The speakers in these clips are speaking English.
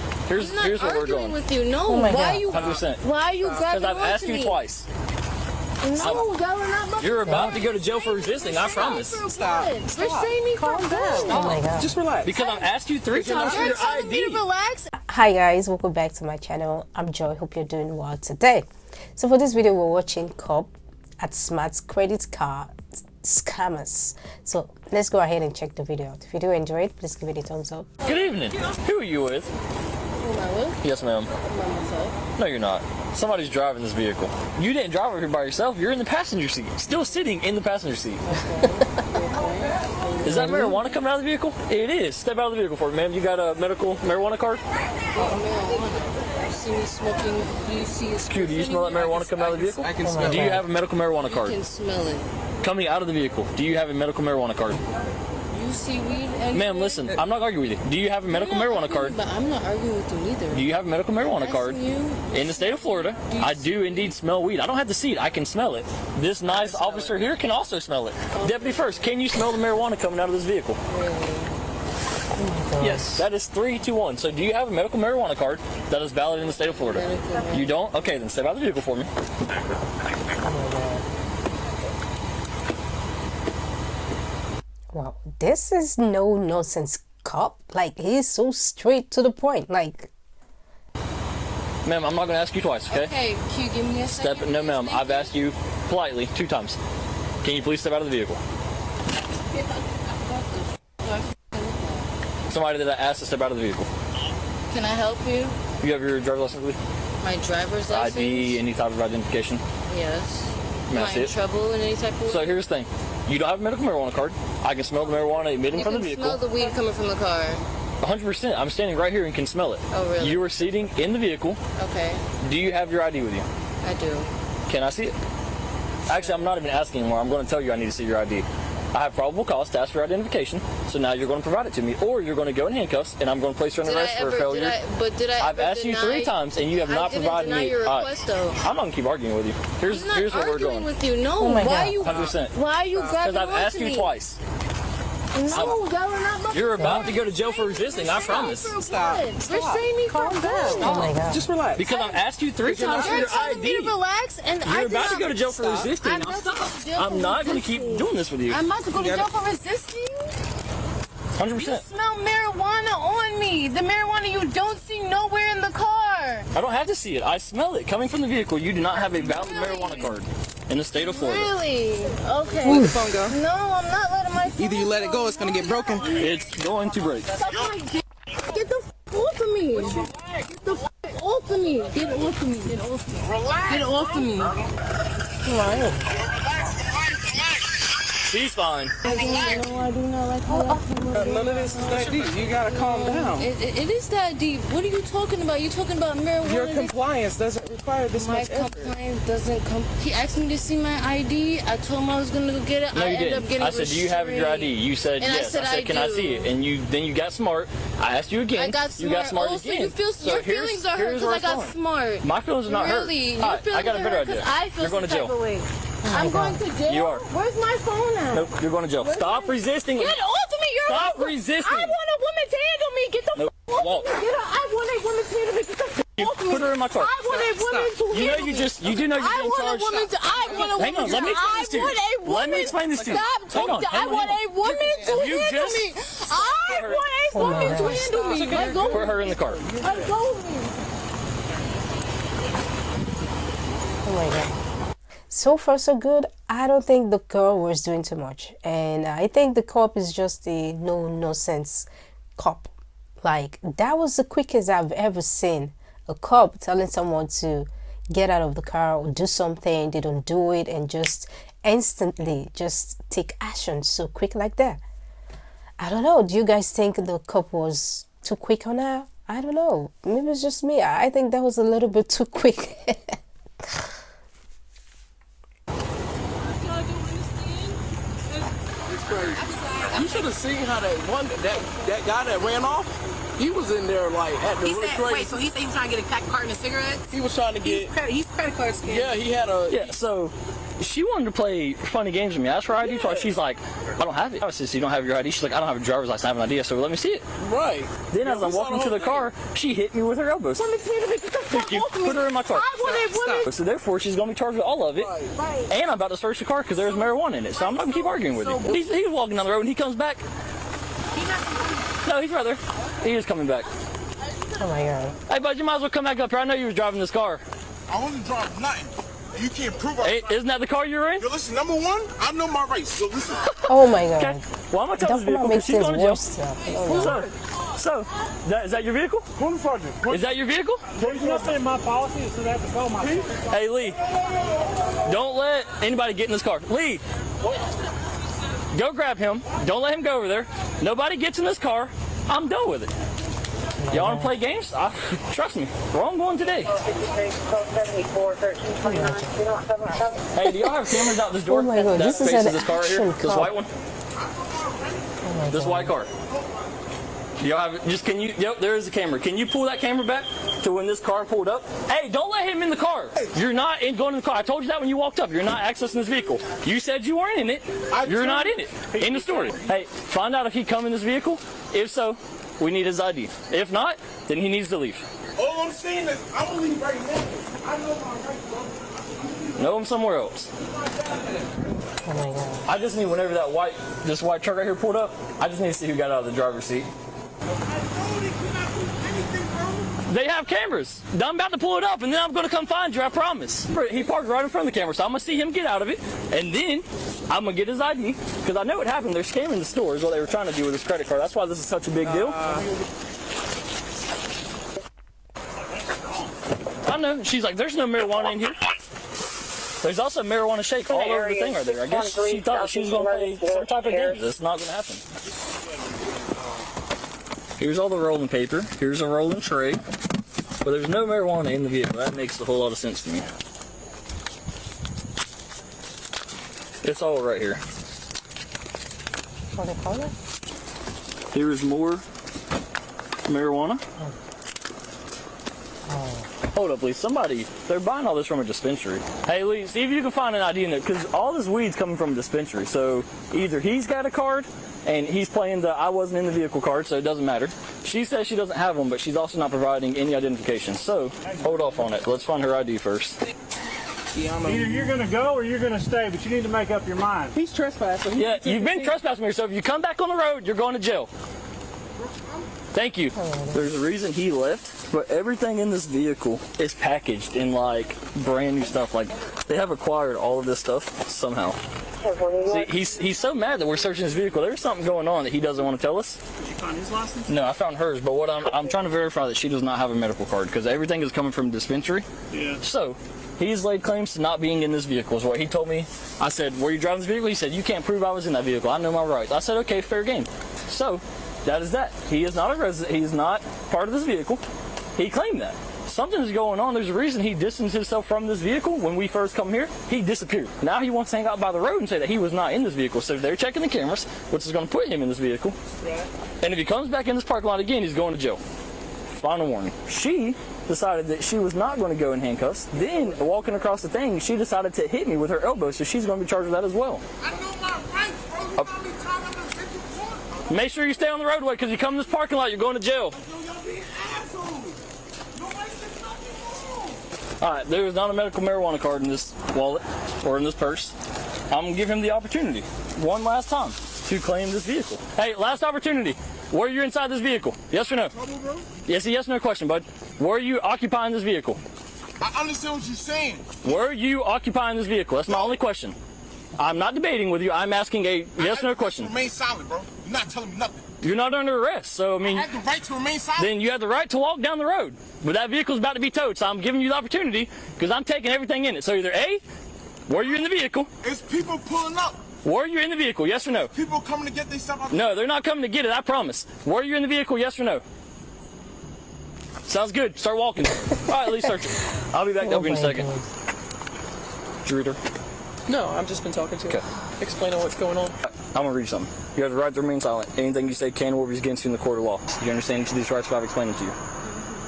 you. Here's where we're going. With you. No, Oh my why God. you? 100%. Why are you grabbing Because I've asked onto you me? twice. No, y'all are not. You're about to go to jail for resisting. I promise. Stop. Restrain me from Oh my God. Just relax. Because I've asked you 3 times for You're your telling me to ID. relax. Hi guys, welcome back to my channel. I'm Joy. Hope you're doing well today. So for this video, we're watching Cop at Smart's credit card scammers. So let's go ahead and check the video out. If you do enjoy it, please give it a thumbs up. Good evening. Who are you with? Who am I with? Yes, ma'am. By myself. No, you're not. Somebody's driving this vehicle. You didn't drive over here by yourself. You're in the passenger seat. Still sitting in the passenger seat. Is that marijuana coming out of the vehicle? It is. Step out of the vehicle for me, ma'am. You got a medical marijuana card? Marijuana. You see me smoking? Do you see a Q, do you smell that marijuana coming out of the vehicle? I can smell Do it. you have a medical marijuana You card? can smell it. Coming out of the vehicle, do you have a medical marijuana card? You see weed? Anywhere? Ma'am, listen, I'm not arguing with you. Do you have a medical I'm not marijuana arguing, card? But I'm not arguing with you either. Do you have a medical marijuana card? Asking you, In the state of Florida, I do indeed smell weed. I don't have to see it. I can smell it. This nice officer here can also smell it. Deputy First, can you smell the marijuana coming out of this vehicle? Yes, that is 3, 2, 1. So do you have a medical marijuana card that is valid in the state of Florida? You don't? Okay, then step out of the vehicle for me. Wow, this is no nonsense cop. Like, he's so straight to the point. Like, Ma'am, I'm not going to ask you twice, okay? Okay, can you give me a second? No, ma'am. Thank I've you. asked you politely 2 times. Can you please step out of the vehicle? Somebody that I asked to step out of the vehicle. Can I help you? You have your driver's license with you? My driver's license? ID, any type of identification? Yes. May I Am I see in it? trouble in any type of So here's the thing. You don't have a medical marijuana card. I can smell the marijuana emitting You from the can vehicle. smell the weed coming from the car. 100%. I'm standing right here and can smell it. Oh, really? You are seating in the vehicle. Okay, Do you have your ID with you? I do. Can I see it? Actually, I'm not even asking anymore. I'm going to tell you I need to see your ID. I have probable cause to ask for identification, so now you're going to provide it to me, or you're going to go in handcuffs, and I'm going to place you under arrest for failure. I've asked you 3 times, and you have not provided me. Your request, though. I'm not going to keep arguing with you. Here's I'm not where we're arguing going. with you. No, Oh my why God. you? 100%. Why are you grabbing Because I've asked onto you me? twice. No, y'all are not. You're about to go to jail for resisting. I promise. Stop. Restrain me from oh my God. Just relax. Because I've asked you 3 times for You're your telling me to ID. relax, and You're about to go to jail for Stop. resisting. I'm about to go to jail I'm for not going to keep resisting. doing this with you. I'm about to go to jail for resisting. 100%. Smell marijuana on me. The marijuana you don't see nowhere in the car. I don't have to see it. I smell it coming from the vehicle. You do not have a valid marijuana card in the state of Florida. Really? Okay. Let the phone go. No, I'm not letting my phone Either you let it go, it's gonna get broken. It's going to break. Get the f off of me. Get the f off of me. Get off of me. Get off of me. Get off of me. She's fine. No, I do not like how None of this is that deep. You gotta calm down. It is that deep. What are you talking about? You talking about marijuana? Your compliance doesn't require this My much effort. complaint doesn't come. He asked me to see my ID. I told him I was gonna go get it. No, I you ended up didn't. getting I said, do you have your ID? You said, And I yes. said, I said, I can I do. see it? And then you got smart. I asked you again. I got smart. You got smart oh, again. So you feel So your here's- feelings are hurt here's because where I it's got going. smart. My feelings are not Really? hurt. Your All right, I got a feelings better are hurt 'cause idea. I feel You're going to some type jail. of way. I'm going to jail. You are. Where's my phone at? Nope, you're going to jail. Stop resisting. Get off of me! You're Stop a- resisting. I want a woman to handle me. Get the Nope, f off won't. of me. Get her. I want a woman to handle me. Get the f off of me. Put her in my car. I want a woman to You know handle you me. just, you do know you're I getting want a charged. woman to. I want a woman Hang on, to. let me explain this to you. I want a woman. Let me explain this to you. Stop. Hang on, I hang on, want hang a woman to You handle just- me. I want a woman to handle me. Let go. Put her in the car. Let go of me. Oh my God. So far so good. I don't think the girl was doing too much, and I think the cop is just a no nonsense cop. Like, that was the quickest I've ever seen a cop telling someone to get out of the car or do something. They don't do it and just instantly just take action so quick like that. I don't know. Do you guys think the cop was too quick on her? I don't know. Maybe it's just me. I think that was a little bit too quick. You should have seen how that guy that ran off. He was in there like at the He really said, crazy. wait, so he said he was trying to get a carton of cigarettes? He was trying to get. He's credit card scam. Yeah, he had a. Yeah, so she wanted to play funny games with me. I asked for her ID twice. She's like, I don't have it. I said, so you don't have your ID? She's like, I don't have a driver's license. I have an ID. So let me see it. Right. Then as I'm walking to the car, she hit me with her elbows. Put her in my car. So therefore, she's going to be charged with all of it. Right. And I'm about to search the car because there's marijuana in it. So I'm not going to keep arguing with him. He's walking down the road and he comes back. No, he's right there. He is coming back. Oh my God. Hey, bud, you might as well come back up here. I know you was driving this car. I wasn't driving nothing. You can't prove I Hey, isn't that the car you were in? Yo, listen, number one, I know my rights. So listen. Oh my God. Okay. Well, I'm going to tell this vehicle because Makes she's things going to jail. worse. So, is that your vehicle? Is that your vehicle? There's nothing in my policy that says I have to call my people. Hey, Lee, don't let anybody get in this car. Lee, go grab him. Don't let him go over there. Nobody gets in this car. I'm done with it. Y'all want to play games? Trust me, we're on one today. Hey, do y'all have cameras out this door? Oh my God, that this is faces an this car right here? action This car. white one? This white car. Do y'all have it? Just can you? Yep, there is a camera. Can you pull that camera back to when this car pulled up? Hey, don't let him in the car. You're not going in the car. I told you that when you walked up. You're not accessing this vehicle. You said you weren't in it. You're not in it. In the story. Hey, find out if he come in this vehicle. If so, we need his ID. If not, then he needs to leave. All I'm saying is, I'm gonna leave right now. I know my rights, bro. Know him somewhere else. Oh my God. I just need whenever this white truck right here pulled up, I just need to see who got out of the driver's seat. They have cameras. I'm about to pull it up, and then I'm going to come find you, I promise. He parked right in front of the camera, so I'm going to see him get out of it, and then I'm going to get his ID, because I know what happened. They're scamming the store is what they were trying to do with his credit card. That's why this is such a big deal. I know. She's like, there's no marijuana in here. There's also a marijuana shake all over the thing right there. I guess she thought she was going to play some type of game. That's not going to happen. Here's all the rolling paper. Here's a rolling tray. But there's no marijuana in the vehicle. That makes a whole lot of sense to me. It's all right here. What do they call it? Here's more marijuana. Hold up, please. Somebody, they're buying all this from a dispensary. Hey, Lee, see if you can find an ID in there, because all this weed's coming from a dispensary. So either he's got a card, and he's playing the I wasn't in the vehicle card, so it doesn't matter. She says she doesn't have one, but she's also not providing any identification. So hold off on it. Let's find her ID first. Either you're going to go or you're going to stay, but you need to make up your mind. He's trespassing. Yeah, you've been trespassing me, so if you come back on the road, you're going to jail. Thank you. There's a reason he left, but everything in this vehicle is packaged in like brand new stuff. Like they have acquired all of this stuff somehow. See, he's so mad that we're searching his vehicle. There's something going on that he doesn't want to tell us. Did you find his license? No, I found hers, but what I'm trying to verify that she does not have a medical card because everything is coming from a dispensary. Yeah. So he's laid claims to not being in this vehicle is what he told me. I said, were you driving this vehicle? He said, you can't prove I was in that vehicle. I know my rights. I said, okay, fair game. So that is that. He is not a resident. He's not part of this vehicle. He claimed that. Something's going on. There's a reason he distanced himself from this vehicle. When we first come here, he disappeared. Now he wants to hang out by the road and say that he was not in this vehicle. So they're checking the cameras, which is going to put him in this vehicle. Right. And if he comes back in this parking lot again, he's going to jail. Final warning. She decided that she was not going to go in handcuffs. Then, walking across the thing, she decided to hit me with her elbow, so she's going to be charged with that as well. I know my rights, bro. You got me tied up in 54. Make sure you stay on the roadway, because you come in this parking lot, you're going to jail. Yo, y'all being assholes. Nobody said nothing wrong. All right, there is not a medical marijuana card in this wallet or in this purse. I'm going to give him the opportunity, one last time, to claim this vehicle. Hey, last opportunity. Were you inside this vehicle? Yes or no? Trouble, bro? Yes or yes no question, bud. Were you occupying this vehicle? I understand what you're saying. Were you occupying this vehicle? That's my only question. I'm not debating with you. I'm asking a yes or no question. Remain silent, bro. You're not telling me nothing. You're not under arrest, so I mean... I have the right to remain silent. Then you have the right to walk down the road. But that vehicle's about to be towed, so I'm giving you the opportunity because I'm taking everything in it. So either A, were you in the vehicle? It's people pulling up. Were you in the vehicle? Yes or no? People coming to get their stuff out. No, they're not coming to get it, I promise. Were you in the vehicle? Yes or no? Sounds good. Start walking. All right, Lee, search it. I'll be back up in a second. Did you read her? No, I've just been talking to him. Explaining what's going on. I'm going to read something. You have the right to remain silent. Anything you say can or will be against you in the court of law. Do you understand each of these rights if I've explained them to you?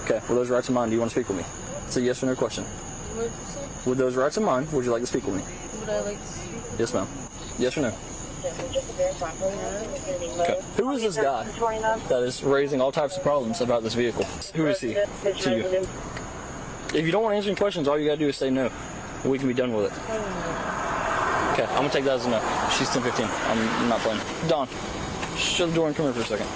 Okay, well, those rights are mine. Do you want to speak with me? It's a yes or no question. What did you say? With those rights in mind, would you like to speak with me? Would I like to speak? Yes, ma'am. Yes or no? Okay. Who is this guy that is raising all types of problems about this vehicle? Who is he to you? If you don't want to answer any questions, all you gotta do is say no. We can be done with it. Okay, I'm gonna take that as a no. She's 10-15. I'm not playing. Don, shut the door and come here for a second.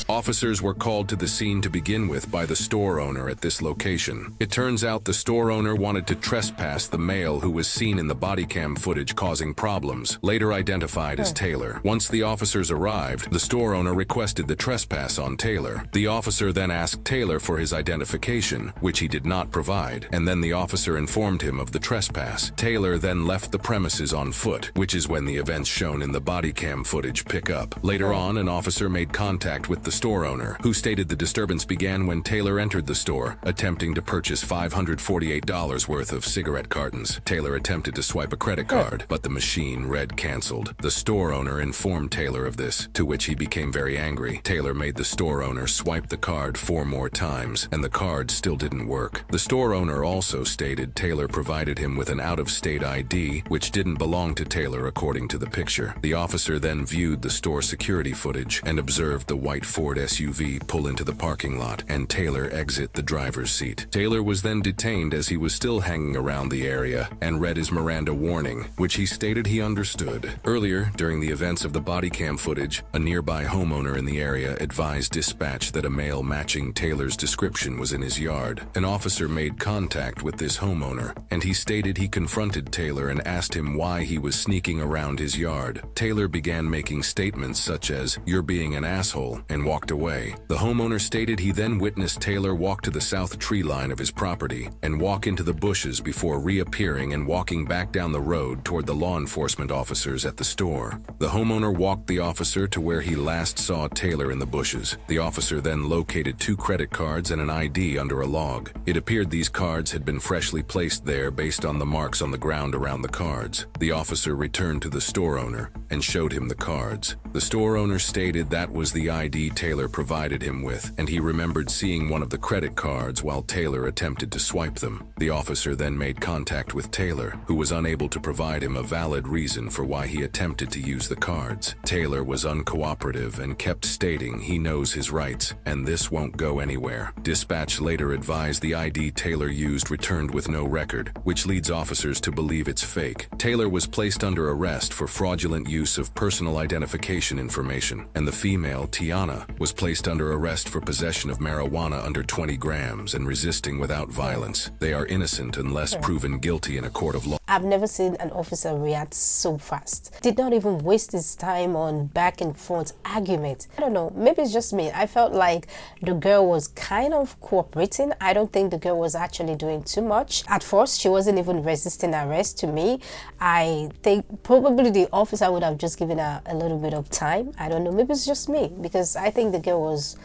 Officers were called to the scene to begin with by the store owner at this location. It turns out the store owner wanted to trespass the male who was seen in the body cam footage causing problems, later identified as Taylor. Once the officers arrived, the store owner requested the trespass on Taylor. The officer then asked Taylor for his identification, which he did not provide, and then the officer informed him of the trespass. Taylor then left the premises on foot, which is when the events shown in the body cam footage pick up. Later on, an officer made contact with the store owner, who stated the disturbance began when Taylor entered the store, attempting to purchase $548 worth of cigarette cartons. Taylor attempted to swipe a credit card, but the machine read canceled. The store owner informed Taylor of this, to which he became very angry. Taylor made the store owner swipe the card 4 more times, and the card still didn't work. The store owner also stated Taylor provided him with an out-of-state ID, which didn't belong to Taylor according to the picture. The officer then viewed the store security footage and observed the white Ford SUV pull into the parking lot and Taylor exit the driver's seat. Taylor was then detained as he was still hanging around the area and read his Miranda warning, which he stated he understood. Earlier, during the events of the body cam footage, a nearby homeowner in the area advised dispatch that a male matching Taylor's description was in his yard. An officer made contact with this homeowner, and he stated he confronted Taylor and asked him why he was sneaking around his yard. Taylor began making statements such as, "You're being an asshole," and walked away. The homeowner stated he then witnessed Taylor walk to the south tree line of his property and walk into the bushes before reappearing and walking back down the road toward the law enforcement officers at the store. The homeowner walked the officer to where he last saw Taylor in the bushes. The officer then located 2 credit cards and an ID under a log. It appeared these cards had been freshly placed there based on the marks on the ground around the cards. The officer returned to the store owner and showed him the cards. The store owner stated that was the ID Taylor provided him with, and he remembered seeing one of the credit cards while Taylor attempted to swipe them. The officer then made contact with Taylor, who was unable to provide him a valid reason for why he attempted to use the cards. Taylor was uncooperative and kept stating he knows his rights, and this won't go anywhere. Dispatch later advised the ID Taylor used returned with no record, which leads officers to believe it's fake. Taylor was placed under arrest for fraudulent use of personal identification information, and the female, Tiana, was placed under arrest for possession of marijuana under 20 grams and resisting without violence. They are innocent unless proven guilty in a court of law. I've never seen an officer react so fast. Did not even waste his time on back and forth argument. I don't know, maybe it's just me. I felt like the girl was kind of cooperating. I don't think the girl was actually doing too much. At first, she wasn't even resisting arrest to me. I think probably the officer would have just given her a little bit of time. I don't know, maybe it's just me, because I think the girl was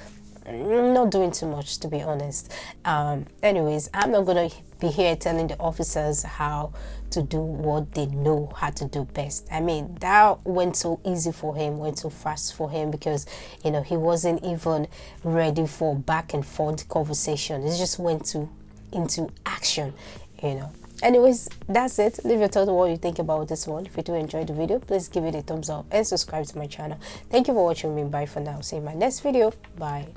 not doing too much, to be honest. Anyways, I'm not gonna be here telling the officers how to do what they know how to do best. I mean, that went so easy for him, went so fast for him, because you know he wasn't even ready for back and forth conversation. He just went into action, you know. Anyways, that's it. Leave your thoughts on what you think about this one. If you do enjoy the video, please give it a thumbs up and subscribe to my channel. Thank you for watching me. Bye for now. See you in my next video. Bye.